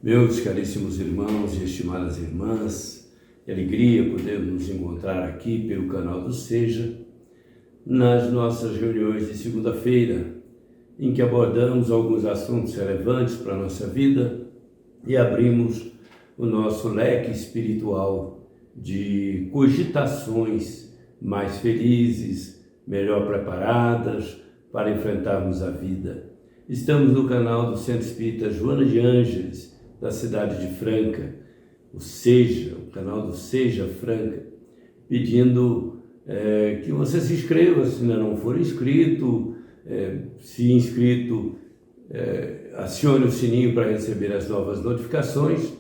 Meus caríssimos irmãos e estimadas irmãs, que alegria poder nos encontrar aqui pelo canal do Seja, nas nossas reuniões de segunda-feira, em que abordamos alguns assuntos relevantes para a nossa vida e abrimos o nosso leque espiritual de cogitações mais felizes, melhor preparadas para enfrentarmos a vida. Estamos no canal do Centro Espírita Joana de Ângeles, da cidade de Franca, o canal do Seja Franca, pedindo que você se inscreva se ainda não for inscrito, se inscrito, acione o sininho para receber as novas notificações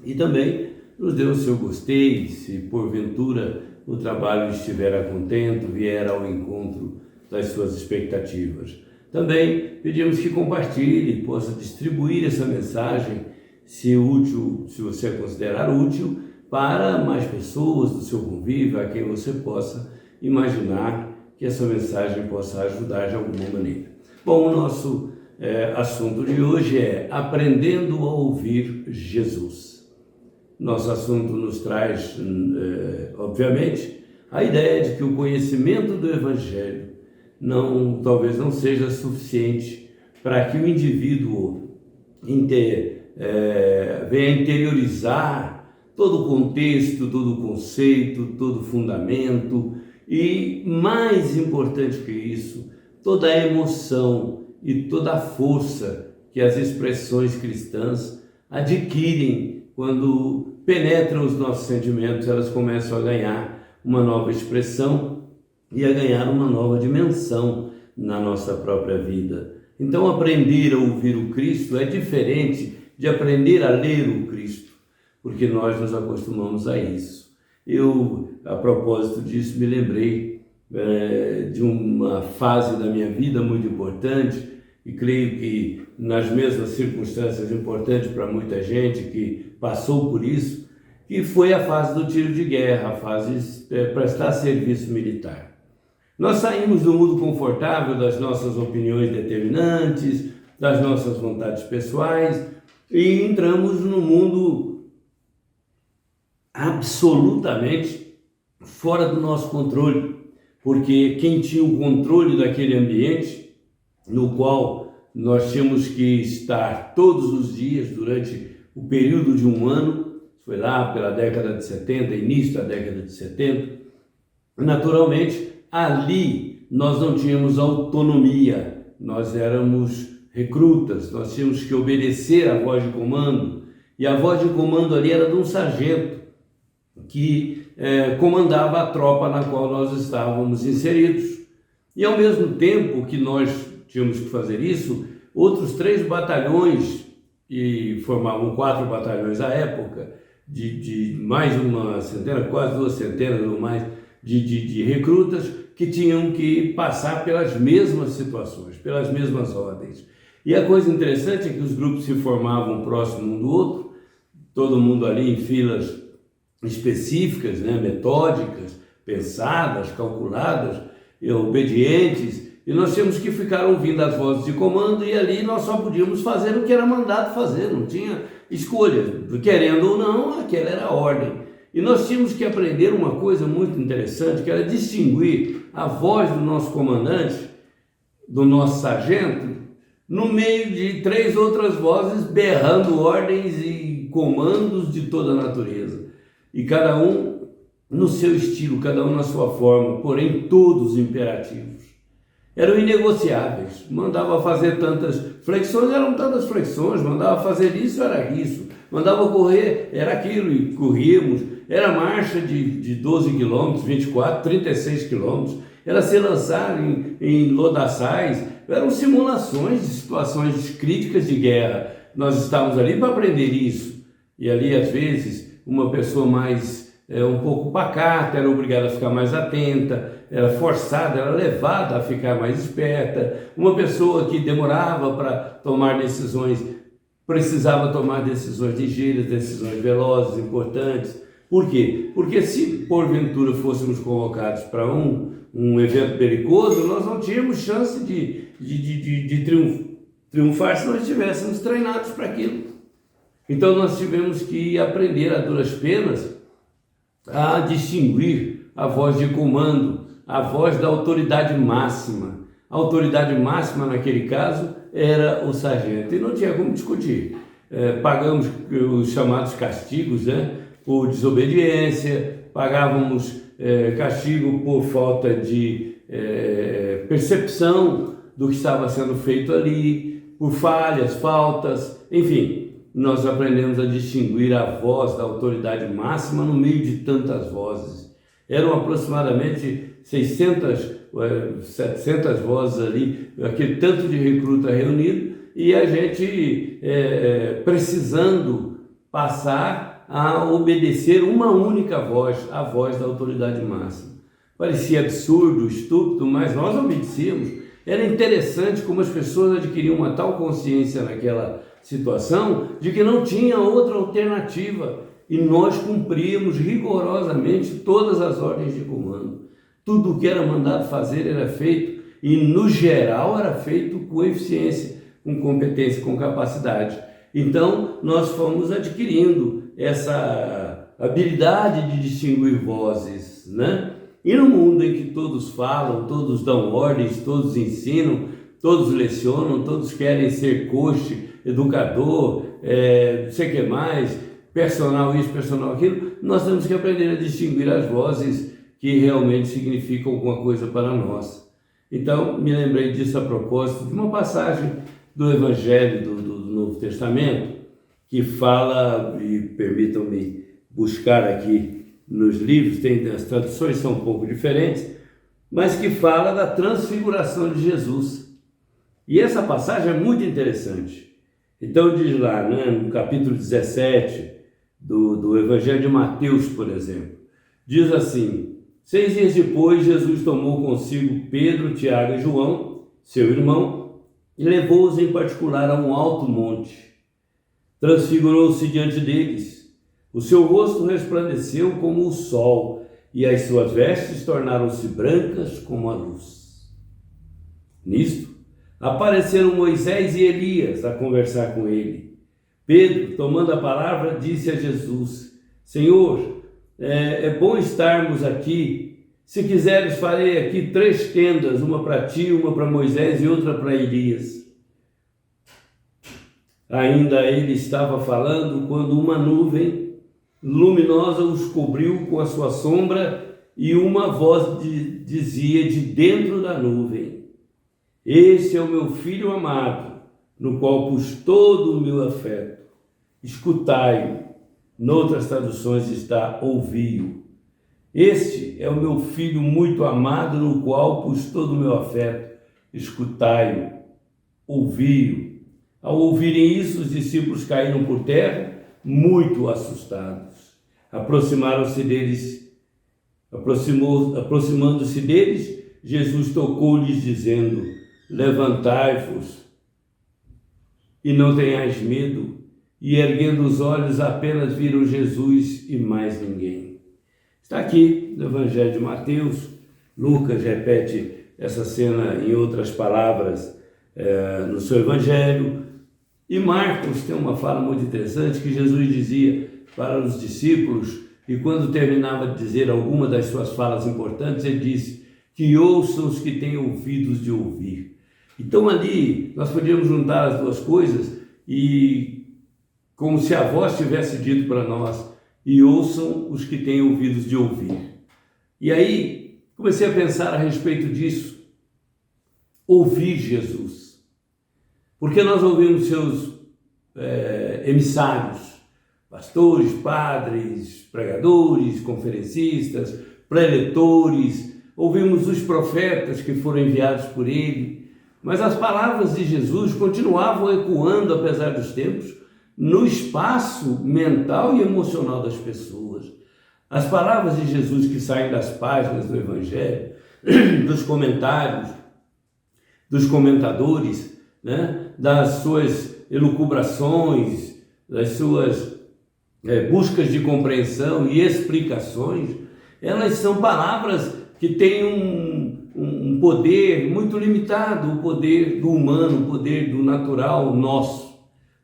e também nos dê o seu gostei, se porventura o trabalho estiver a contento, vier ao encontro das suas expectativas. Também pedimos que compartilhe, possa distribuir essa mensagem, se útil, se você considerar útil, para mais pessoas do seu convívio, a quem você possa imaginar que essa mensagem possa ajudar de alguma maneira. Bom, o nosso assunto de hoje é aprendendo a ouvir Jesus. Nosso assunto nos traz, obviamente, a ideia de que o conhecimento do Evangelho talvez não seja suficiente para que o indivíduo venha interiorizar todo o contexto, todo o conceito, todo o fundamento e, mais importante que isso, toda a emoção e toda a força que as expressões cristãs adquirem quando penetram os nossos sentimentos. Elas começam a ganhar uma nova expressão e a ganhar uma nova dimensão na nossa própria vida. Então, aprender a ouvir o Cristo é diferente de aprender a ler o Cristo, porque nós nos acostumamos a isso. Eu, a propósito disso, me lembrei de uma fase da minha vida muito importante, e creio que nas mesmas circunstâncias importantes para muita gente que passou por isso, que foi a fase do tiro de guerra, a fase de prestar serviço militar. Nós saímos do mundo confortável das nossas opiniões determinantes, das nossas vontades pessoais, e entramos no mundo absolutamente fora do nosso controle, porque quem tinha o controle daquele ambiente no qual nós tínhamos que estar todos os dias durante o período de um ano, foi lá pela década de 70, início da década de 70, naturalmente ali nós não tínhamos autonomia, nós éramos recrutas, nós tínhamos que obedecer à voz de comando, e a voz de comando ali era de um sargento que comandava a tropa na qual nós estávamos inseridos. E ao mesmo tempo que nós tínhamos que fazer isso, outros 3 batalhões, que formavam 4 batalhões à época, de mais uma centena, quase 2 centenas ou mais de recrutas, que tinham que passar pelas mesmas situações, pelas mesmas ordens. E a coisa interessante é que os grupos se formavam próximo um do outro, todo mundo ali em filas específicas, metódicas, pensadas, calculadas, obedientes, e nós tínhamos que ficar ouvindo as vozes de comando, e ali nós só podíamos fazer o que era mandado fazer, não tinha escolha, querendo ou não, aquela era a ordem. E nós tínhamos que aprender uma coisa muito interessante, que era distinguir a voz do nosso comandante, do nosso sargento, no meio de 3 outras vozes berrando ordens e comandos de toda a natureza. E cada um no seu estilo, cada um na sua forma, porém todos imperativos. Eram inegociáveis. Mandava fazer tantas flexões, eram tantas flexões. Mandava fazer isso, era isso. Mandava correr, era aquilo, e corríamos. Era marcha de 12 quilômetros, 24, 36 quilômetros. Era se lançar em lodaçais. Eram simulações de situações críticas de guerra. Nós estávamos ali para aprender isso. E ali, às vezes, uma pessoa mais um pouco pacata era obrigada a ficar mais atenta, era forçada, era levada a ficar mais esperta. Uma pessoa que demorava para tomar decisões, precisava tomar decisões ligeiras, decisões velozes, importantes. Por quê? Porque se porventura fôssemos convocados para um evento perigoso, nós não tínhamos chance de triunfar se nós estivéssemos treinados para aquilo. Então nós tivemos que aprender a duras penas a distinguir a voz de comando, a voz da autoridade máxima. A autoridade máxima naquele caso era o sargento e não tinha como discutir. Pagamos os chamados castigos, né, por desobediência, pagávamos castigo por falta de percepção do que estava sendo feito ali, por falhas, faltas, enfim, nós aprendemos a distinguir a voz da autoridade máxima no meio de tantas vozes. Eram aproximadamente 600, 700 vozes ali, aquele tanto de recruta reunido, e a gente precisando passar a obedecer uma única voz, a voz da autoridade máxima. Parecia absurdo, estúpido, mas nós obedecíamos. Era interessante como as pessoas adquiriam uma tal consciência naquela situação de que não tinha outra alternativa e nós cumpríamos rigorosamente todas as ordens de comando. Tudo o que era mandado fazer era feito e, no geral, era feito com eficiência, com competência, com capacidade. Então, nós fomos adquirindo essa habilidade de distinguir vozes, né? E no mundo em que todos falam, todos dão ordens, todos ensinam, todos lecionam, todos querem ser coach, educador, não sei o que mais, personal isso, personal aquilo, nós temos que aprender a distinguir as vozes que realmente significam alguma coisa para nós. Então, me lembrei disso a propósito de uma passagem do Evangelho do Novo Testamento, que fala, e permitam-me buscar aqui nos livros, as traduções são um pouco diferentes, mas que fala da transfiguração de Jesus. E essa passagem é muito interessante. Então diz lá, né, no capítulo 17 do Evangelho de Mateus, por exemplo, diz assim: 6 dias depois, Jesus tomou consigo Pedro, Tiago e João, seu irmão, e levou-os em particular a um alto monte. Transfigurou-se diante deles. O seu rosto resplandeceu como o sol, e as suas vestes tornaram-se brancas como a luz. Nisto, apareceram Moisés e Elias a conversar com ele. Pedro, tomando a palavra, disse a Jesus: Senhor, é bom estarmos aqui. Se quiseres, farei aqui 3 tendas, uma para ti, uma para Moisés e outra para Elias. Ainda ele estava falando quando uma nuvem luminosa os cobriu com a sua sombra e uma voz dizia de dentro da nuvem: Este é o meu filho amado, no qual pus todo o meu afeto. Escutai-o. Noutras traduções está ouvi-o. Este é o meu filho muito amado, no qual pus todo o meu afeto. Escutai-o. Ouvi-o. Ao ouvirem isso, os discípulos caíram por terra, muito assustados. Aproximando-se deles, Jesus tocou-lhes, dizendo: Levantai-vos e não tenhais medo. E erguendo os olhos, apenas viram Jesus e mais ninguém. Está aqui no Evangelho de Mateus. Lucas repete essa cena em outras palavras no seu Evangelho. E Marcos tem uma fala muito interessante que Jesus dizia para os discípulos, e quando terminava de dizer alguma das suas falas importantes, ele disse: que ouçam os que têm ouvidos de ouvir. Então ali nós podíamos juntar as duas coisas e como se a voz tivesse dito para nós: e ouçam os que têm ouvidos de ouvir. E aí comecei a pensar a respeito disso. Ouvir Jesus. Porque nós ouvimos seus emissários, pastores, padres, pregadores, conferencistas, preletores, ouvimos os profetas que foram enviados por ele, mas as palavras de Jesus continuavam ecoando, apesar dos tempos, no espaço mental e emocional das pessoas. As palavras de Jesus que saem das páginas do Evangelho, dos comentários, dos comentadores, né, das suas elucubrações, das suas buscas de compreensão e explicações, elas são palavras que têm um poder muito limitado, o poder do humano, o poder do natural nosso,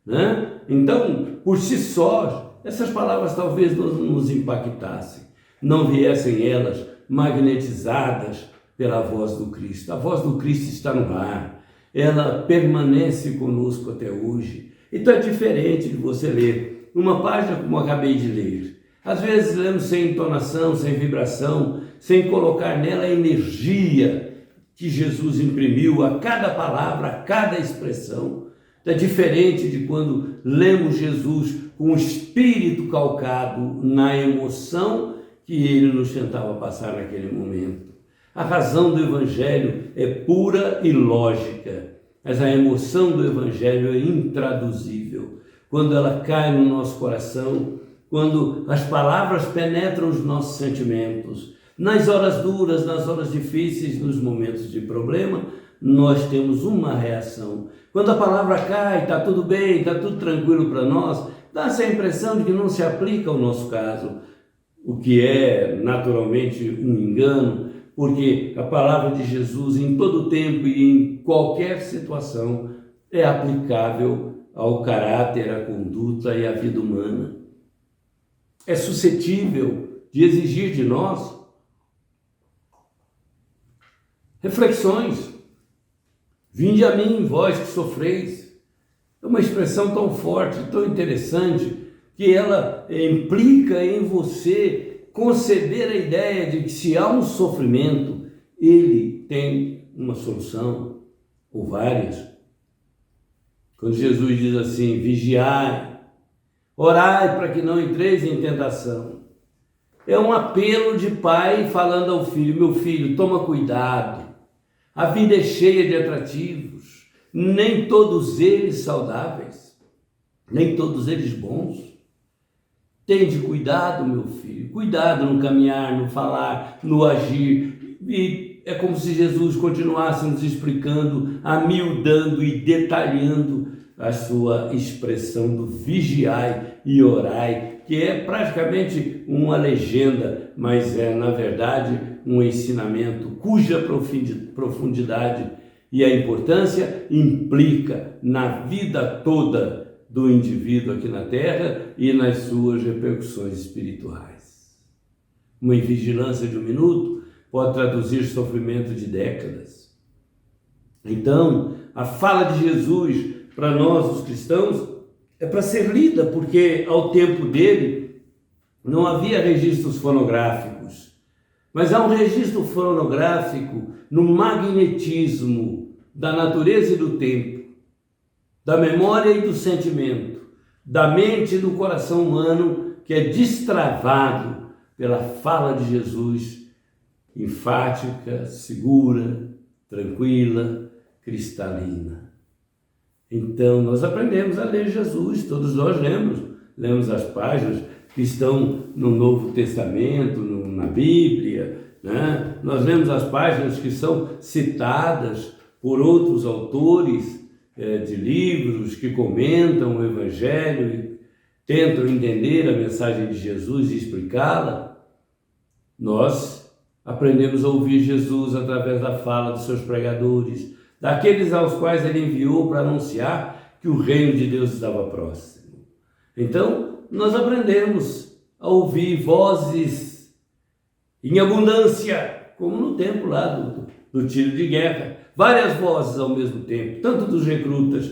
né? Então, por si só, essas palavras talvez não nos impactassem, não viessem elas magnetizadas pela voz do Cristo. A voz do Cristo está no ar, ela permanece conosco até hoje. Então é diferente de você ler uma página como eu acabei de ler. Às vezes lemos sem entonação, sem vibração, sem colocar nela a energia que Jesus imprimiu a cada palavra, a cada expressão. É diferente de quando lemos Jesus com o espírito calcado na emoção que ele nos tentava passar naquele momento. A razão do Evangelho é pura e lógica, mas a emoção do Evangelho é intraduzível. Quando ela cai no nosso coração, quando as palavras penetram os nossos sentimentos, nas horas duras, nas horas difíceis, nos momentos de problema, nós temos uma reação. Quando a palavra cai, está tudo bem, está tudo tranquilo para nós, dá essa impressão de que não se aplica ao nosso caso, o que é naturalmente um engano, porque a palavra de Jesus em todo tempo e em qualquer situação é aplicável ao caráter, à conduta e à vida humana. É suscetível de exigir de nós reflexões. Vinde a mim, vós que sofreis. É uma expressão tão forte, tão interessante, que ela implica em você conceber a ideia de que se há um sofrimento, ele tem uma solução, ou várias. Quando Jesus diz assim, vigiai, orai para que não entreis em tentação. É um apelo de pai falando ao filho, meu filho, toma cuidado. A vida é cheia de atrativos, nem todos eles saudáveis, nem todos eles bons. Tende cuidado, meu filho, cuidado no caminhar, no falar, no agir. E é como se Jesus continuasse nos explicando, amiudando e detalhando a sua expressão do vigiai e orai, que é praticamente uma legenda, mas é, na verdade, um ensinamento cuja profundidade e a importância implica na vida toda do indivíduo aqui na Terra e nas suas repercussões espirituais. Uma invigilância de um minuto pode traduzir sofrimento de décadas. Então, a fala de Jesus para nós, os cristãos, é para ser lida, porque ao tempo dele não havia registros fonográficos, mas há um registro fonográfico no magnetismo da natureza e do tempo, da memória e do sentimento, da mente e do coração humano, que é destravado pela fala de Jesus, enfática, segura, tranquila, cristalina. Então, nós aprendemos a ler Jesus, todos nós lemos as páginas que estão no Novo Testamento, na Bíblia, né? Nós lemos as páginas que são citadas por outros autores de livros que comentam o Evangelho e tentam entender a mensagem de Jesus e explicá-la. Nós aprendemos a ouvir Jesus através da fala dos seus pregadores, daqueles aos quais ele enviou para anunciar que o reino de Deus estava próximo. Então, nós aprendemos a ouvir vozes em abundância, como no tempo lá do tiro de guerra, várias vozes ao mesmo tempo, tanto dos recrutas,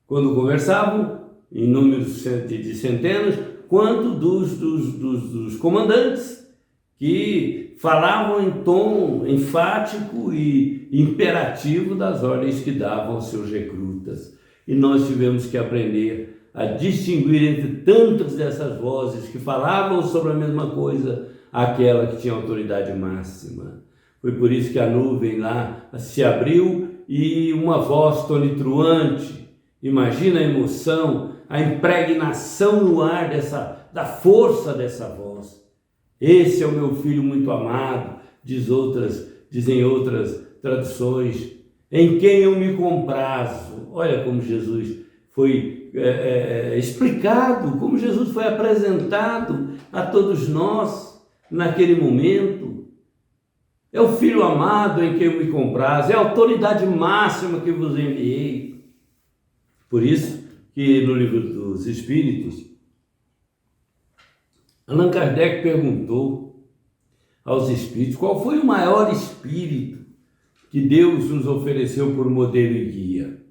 quando conversavam, em números de centenas, quanto dos comandantes, que falavam em tom enfático e imperativo das ordens que davam aos seus recrutas. E nós tivemos que aprender a distinguir entre tantas dessas vozes que falavam sobre a mesma coisa, aquela que tinha autoridade máxima. Foi por isso que a nuvem lá se abriu e uma voz tonitruante, imagina a emoção, a impregnação no ar da força dessa voz. Esse é o meu filho muito amado, dizem outras traduções, em quem eu me comprazo. Olha como Jesus foi explicado, como Jesus foi apresentado a todos nós naquele momento. É o filho amado em quem eu me comprazo, é a autoridade máxima que vos enviei. Por isso que no Livro dos Espíritos, Allan Kardec perguntou aos espíritos qual foi o maior espírito que Deus nos ofereceu por modelo e guia.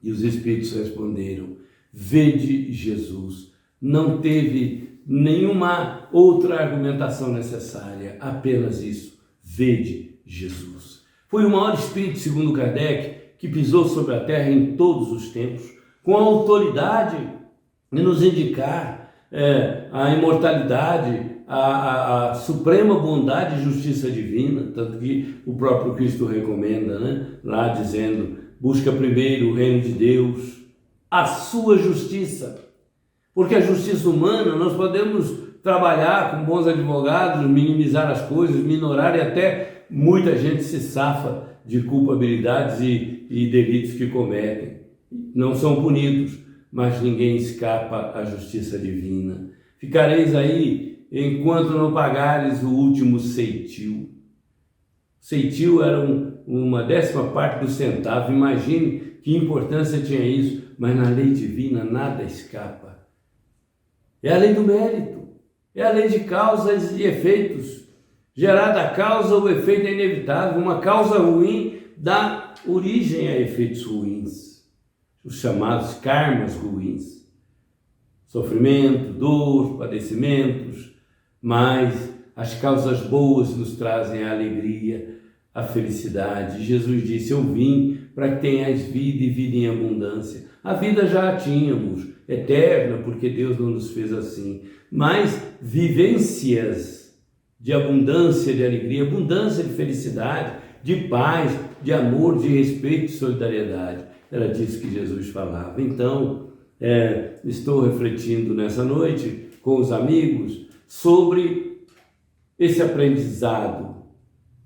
E os espíritos responderam: vede Jesus. Não teve nenhuma outra argumentação necessária, apenas isso: vede Jesus. Foi o maior espírito, segundo Kardec, que pisou sobre a terra em todos os tempos, com a autoridade de nos indicar a imortalidade, a suprema bondade e justiça divina, tanto que o próprio Cristo recomenda, né? Lá dizendo: busca primeiro o reino de Deus, a sua justiça. Porque a justiça humana, nós podemos trabalhar com bons advogados, minimizar as coisas, minorar, e até muita gente se safa de culpabilidades e delitos que cometem. Não são punidos, mas ninguém escapa à justiça divina. Ficareis aí enquanto não pagares o último ceitil. Ceitil era uma 10ª parte do centavo. Imagine que importância tinha isso, mas na lei divina nada escapa. É a lei do mérito, é a lei de causas e efeitos. Gerada a causa, o efeito é inevitável. Uma causa ruim dá origem a efeitos ruins, os chamados karmas ruins. Sofrimento, dor, padecimentos, mas as causas boas nos trazem a alegria, a felicidade. Jesus disse: eu vim para que tenhais vida e vida em abundância. A vida já a tínhamos, eterna, porque Deus não nos fez assim, mas vivências de abundância, de alegria, abundância de felicidade, de paz, de amor, de respeito e solidariedade. Era disso que Jesus falava. Então, estou refletindo nessa noite com os amigos sobre esse aprendizado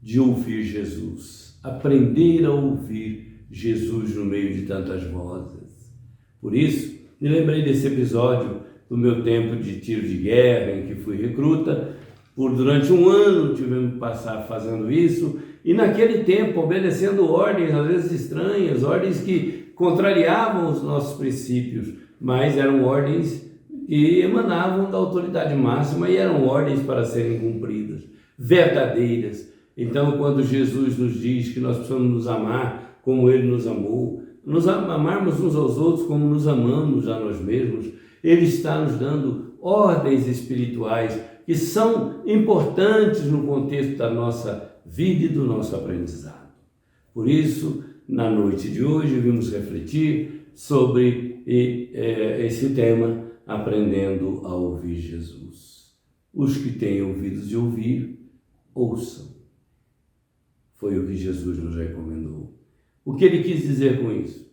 de ouvir Jesus, aprender a ouvir Jesus no meio de tantas vozes. Por isso, me lembrei desse episódio do meu tempo de tiro de guerra, em que fui recruta. Durante um ano tivemos que passar fazendo isso, e naquele tempo obedecendo ordens às vezes estranhas, ordens que contrariavam os nossos princípios, mas eram ordens que emanavam da autoridade máxima e eram ordens para serem cumpridas, verdadeiras. Então, quando Jesus nos diz que nós precisamos nos amar como Ele nos amou, nos amarmos uns aos outros como nos amamos a nós mesmos, Ele está nos dando ordens espirituais que são importantes no contexto da nossa vida e do nosso aprendizado. Por isso, na noite de hoje, vimos refletir sobre esse tema, aprendendo a ouvir Jesus. Os que têm ouvidos de ouvir, ouçam. Foi o que Jesus nos recomendou. O que ele quis dizer com isso?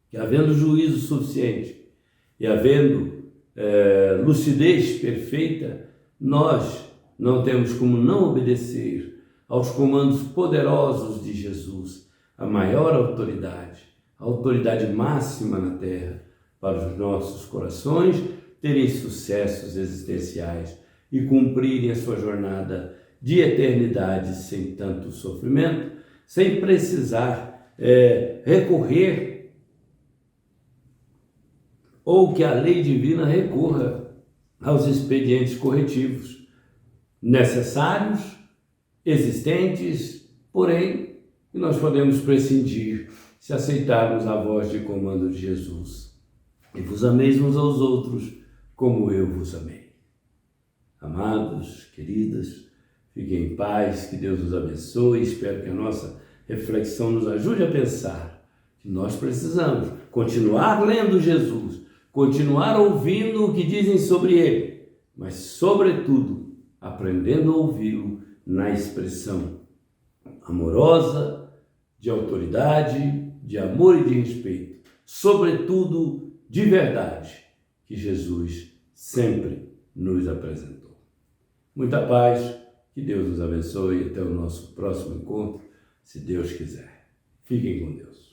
Que havendo juízo suficiente e havendo lucidez perfeita, nós não temos como não obedecer aos comandos poderosos de Jesus, a maior autoridade, a autoridade máxima na terra, para os nossos corações terem sucessos existenciais e cumprirem a sua jornada de eternidade sem tanto sofrimento, sem precisar recorrer, ou que a lei divina recorra aos expedientes corretivos necessários, existentes, porém, que nós podemos prescindir se aceitarmos a voz de comando de Jesus. E vos ameis uns aos outros como eu vos amei. Amados, queridas, fiquem em paz, que Deus os abençoe. Espero que a nossa reflexão nos ajude a pensar que nós precisamos continuar lendo Jesus, continuar ouvindo o que dizem sobre Ele, mas, sobretudo, aprendendo a ouvi-lo na expressão amorosa, de autoridade, de amor e de respeito, sobretudo de verdade, que Jesus sempre nos apresentou. Muita paz, que Deus nos abençoe e até o nosso próximo encontro, se Deus quiser. Fiquem com Deus.